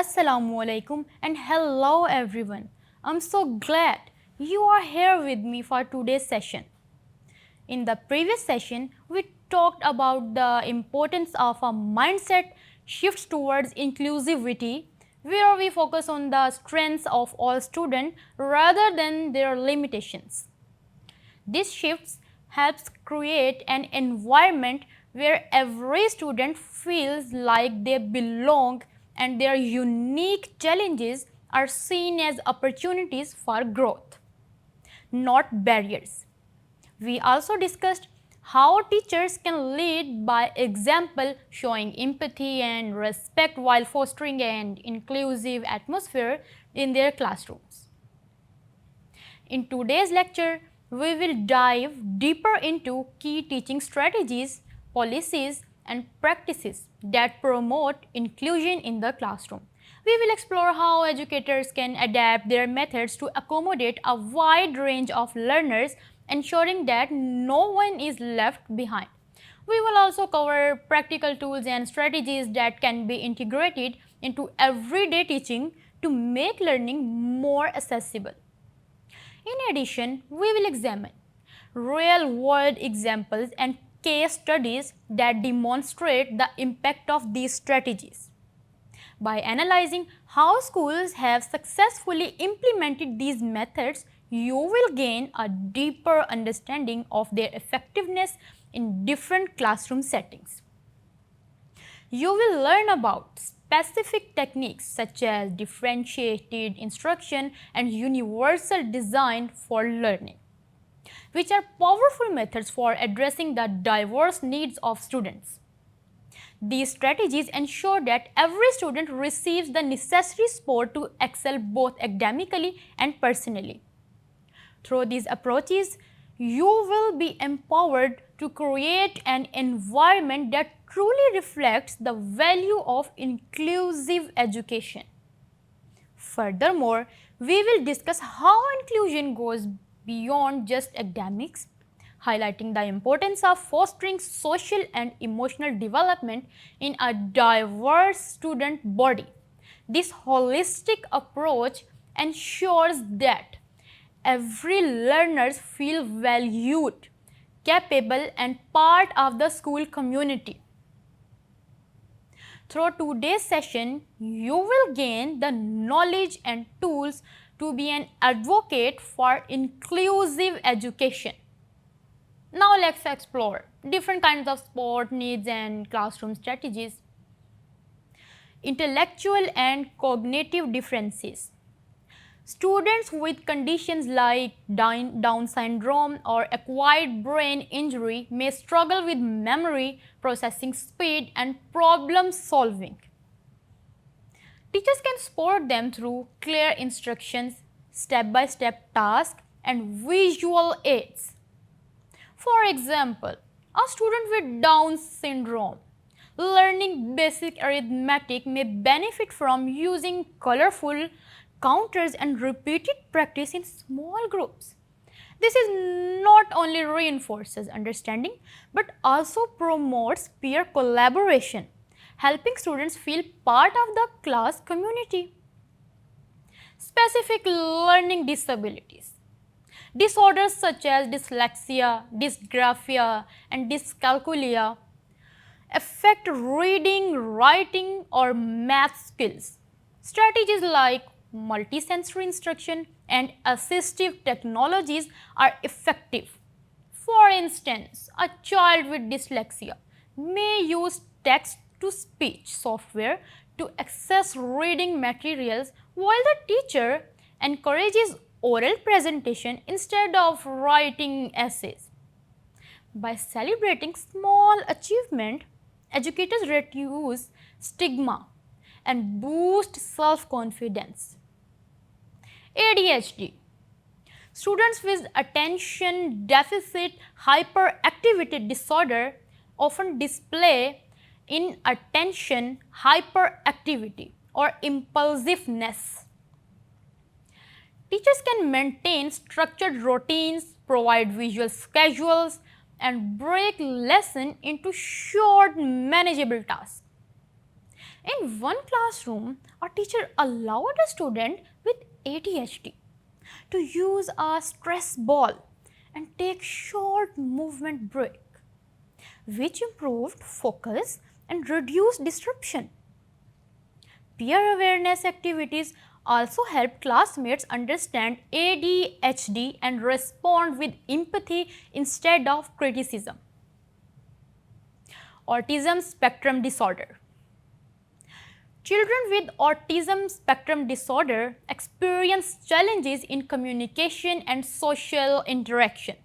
Assalamu alaikum and hello everyone. I'm so glad you are here with me for today's session. In the previous session, we talked about the importance of a mindset shift towards inclusivity, where we focus on the strengths of all students rather than their limitations. This shift helps create an environment where every student feels like they belong and their unique challenges are seen as opportunities for growth, not barriers. We also discussed how teachers can lead by example, showing empathy and respect while fostering an inclusive atmosphere in their classrooms. In today's lecture, we will dive deeper into key teaching strategies, policies, and practices that promote inclusion in the classroom. We will explore how educators can adapt their methods to accommodate a wide range of learners, ensuring that no one is left behind. We will also cover practical tools and strategies that can be integrated into everyday teaching to make learning more accessible. In addition, we will examine real-world examples and case studies that demonstrate the impact of these strategies. By analyzing how schools have successfully implemented these methods, you will gain a deeper understanding of their effectiveness in different classroom settings. You will learn about specific techniques such as differentiated instruction and universal design for learning, which are powerful methods for addressing the diverse needs of students. These strategies ensure that every student receives the necessary support to excel both academically and personally. Through these approaches, you will be empowered to create an environment that truly reflects the value of inclusive education. Furthermore, we will discuss how inclusion goes beyond just academics, highlighting the importance of fostering social and emotional development in a diverse student body. This holistic approach ensures that every learner feels valued, capable, and part of the school community. Through today's session, you will gain the knowledge and tools to be an advocate for inclusive education. Now let's explore different kinds of sport needs and classroom strategies. Intellectual and cognitive differences. Students with conditions like Down syndrome or acquired brain injury may struggle with memory, processing speed, and problem solving. Teachers can support them through clear instructions, step-by-step tasks, and visual aids. For example, a student with Down syndrome learning basic arithmetic may benefit from using colorful counters and repeated practice in small groups. This is not only reinforces understanding but also promotes peer collaboration, helping students feel part of the class community. Specific learning disabilities. Disorders such as dyslexia, dysgraphia, and dyscalculia affect reading, writing, or math skills. Strategies like multisensory instruction and assistive technologies are effective. For instance, a child with dyslexia may use text to speech software to access reading materials while the teacher encourages oral presentation instead of writing essays. By celebrating small achievement, educators reduce stigma and boost self-confidence. ADHD. Students with attention deficit hyperactivity disorder often display inattention hyperactivity or impulsiveness. Teachers can maintain structured routines, provide visual schedules, and break lesson into short manageable tasks. In one classroom, a teacher allowed a student with ADHD to use a stress ball and take short movement break, which improved focus and reduced disruption. Peer awareness activities also help classmates understand ADHD and respond with empathy instead of criticism. Autism spectrum disorder. Children with autism spectrum disorder experience challenges in communication and social interaction.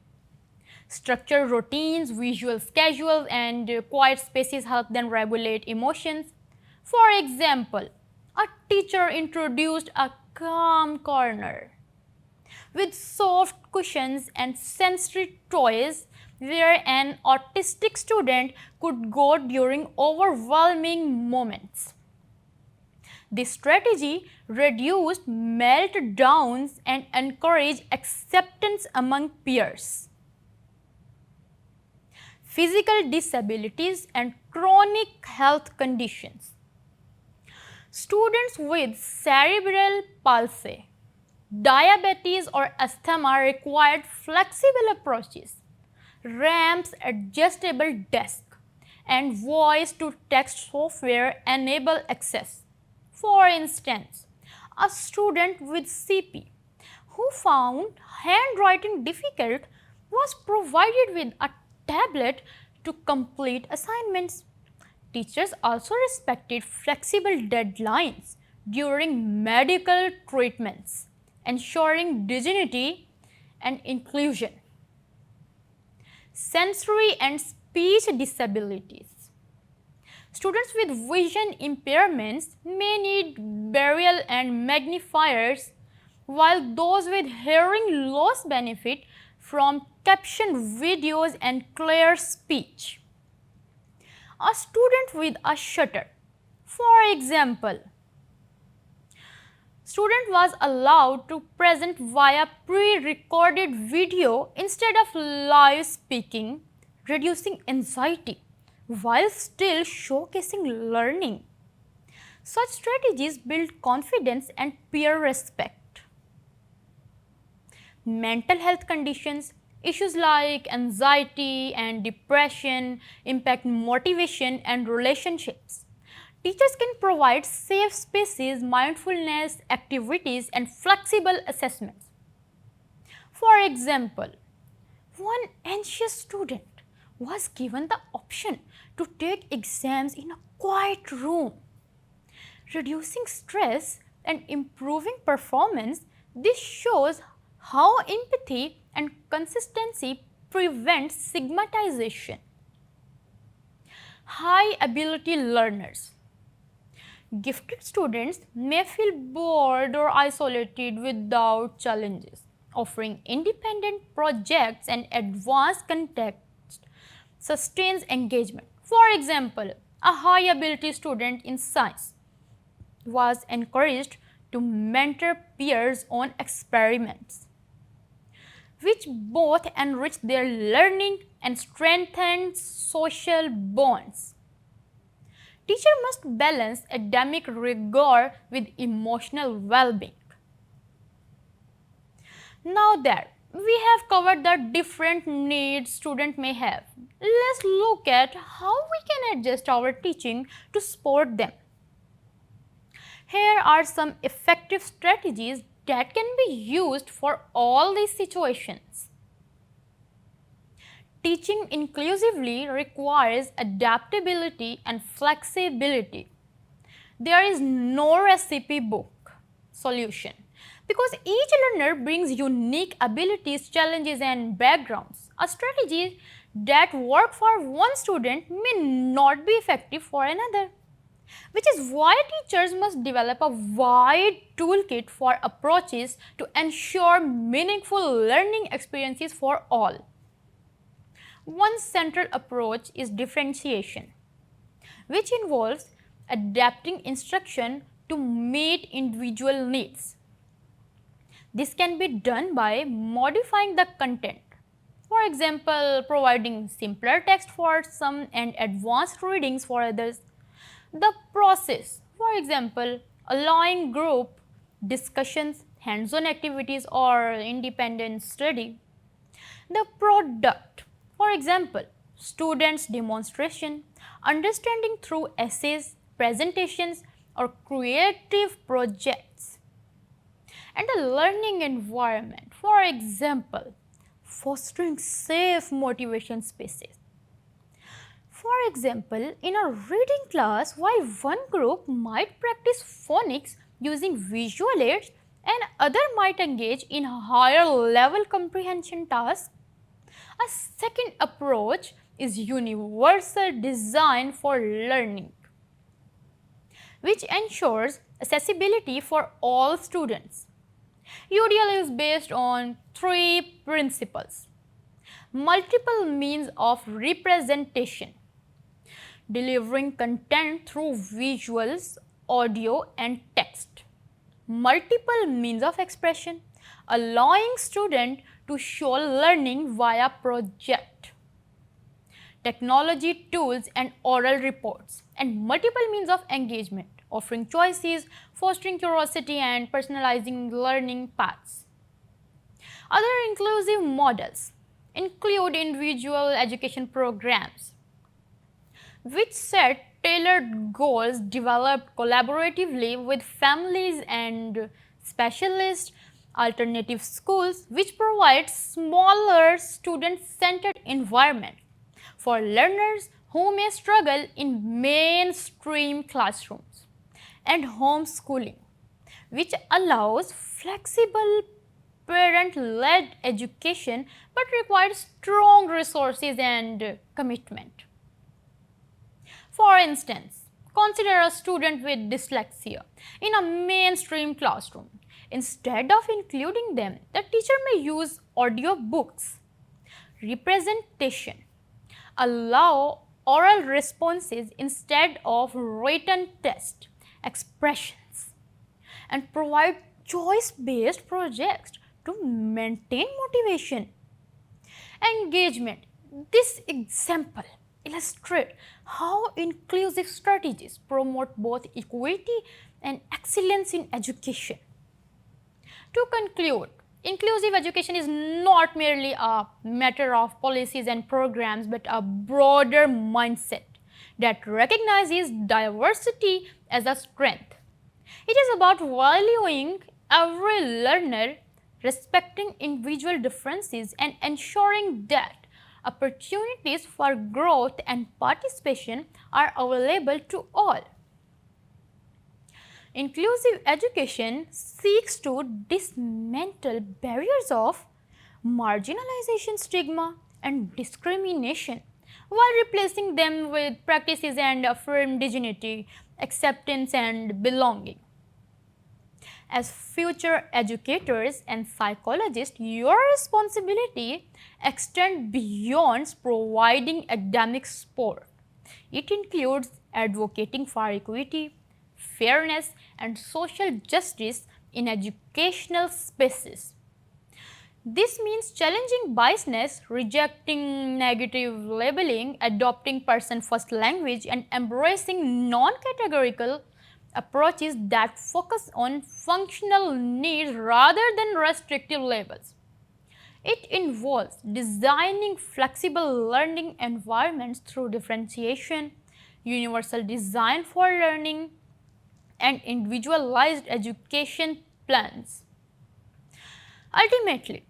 Structured routines, visual schedules, and quiet spaces help them regulate emotions. For example, a teacher introduced a calm corner with soft cushions and sensory toys where an autistic student could go during overwhelming moments. This strategy reduced meltdowns and encouraged acceptance among peers. Physical disabilities and chronic health conditions. Students with cerebral palsy, diabetes or asthma required flexible approaches, ramps, adjustable desk, and voice-to-text software enable access. For instance, a student with CP who found handwriting difficult was provided with a tablet to complete assignments. Teachers also respected flexible deadlines during medical treatments, ensuring dignity and inclusion. Sensory and speech disabilities. Students with vision impairments may need braille and magnifiers, while those with hearing loss benefit from captioned videos and clear speech. A student with a shutter, for example, student was allowed to present via pre-recorded video instead of live speaking, reducing anxiety while still showcasing learning. Such strategies build confidence and peer respect. Mental health conditions, issues like anxiety and depression impact motivation and relationships. Teachers can provide safe spaces, mindfulness activities, and flexible assessments. For example, one anxious student was given the option to take exams in a quiet room. Reducing stress and improving performance, this shows how empathy and consistency prevent stigmatization. High ability learners. Gifted students may feel bored or isolated without challenges. Offering independent projects and advanced context sustains engagement. For example, a high ability student in science was encouraged to mentor peers on experiments, which both enriched their learning and strengthened social bonds. Teacher must balance academic rigor with emotional well-being. Now that we have covered the different needs students may have, let's look at how we can adjust our teaching to support them. Here are some effective strategies that can be used for all these situations. Teaching inclusively requires adaptability and flexibility. There is no recipe book solution because each learner brings unique abilities, challenges, and backgrounds. A strategy that works for one student may not be effective for another, which is why teachers must develop a wide toolkit for approaches to ensure meaningful learning experiences for all. One central approach is differentiation, which involves adapting instruction to meet individual needs. This can be done by modifying the content. For example, providing simpler text for some and advanced readings for others. The process, for example, allowing group discussions, hands-on activities or independent study. The product, for example, students' demonstration, understanding through essays, presentations or creative projects. And the learning environment, for example, fostering safe motivation spaces. For example, in a reading class, while one group might practice phonics using visual aids and other might engage in higher level comprehension tasks, a second approach is universal design for learning, which ensures accessibility for all students. UDL is based on three principles: multiple means of representation, delivering content through visuals, audio and text, multiple means of expression, allowing student to show learning via project, technology tools and oral reports, and multiple means of engagement, offering choices, fostering curiosity and personalizing learning paths. Other inclusive models include individual education programs, which set tailored goals developed collaboratively with families and specialists, alternative schools, which provide smaller student-centered environment for learners who may struggle in mainstream classrooms, and homeschooling, which allows flexible parent-led education but requires strong resources and commitment. For instance, consider a student with dyslexia in a mainstream classroom. Instead of including them, the teacher may use audio books, representation, allow oral responses instead of written test, expressions, and provide choice-based projects to maintain motivation. Engagement. This example illustrates how inclusive strategies promote both equity and excellence in education. To conclude, inclusive education is not merely a matter of policies and programs but a broader mindset that recognizes diversity as a strength. It is about valuing every learner, respecting individual differences, and ensuring that opportunities for growth and participation are available to all. Inclusive education seeks to dismantle barriers of marginalization, stigma, and discrimination while replacing them with practices and affirm dignity, acceptance, and belonging. As future educators and psychologists, your responsibility extends beyond providing academic support. It includes advocating for equity, fairness, and social justice in educational spaces. This means challenging biasness, rejecting negative labeling, adopting person-first language, and embracing non-categorical approaches that focus on functional needs rather than restrictive labels. It involves designing flexible learning environments through differentiation, universal design for learning, and individualized education plans. Ultimately,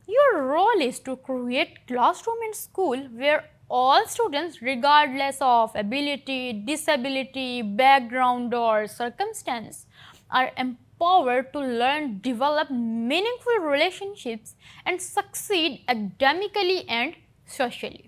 your role is to create classroom and school where all students, regardless of ability, disability, background, or circumstance, are empowered to learn, develop meaningful relationships, and succeed academically and socially.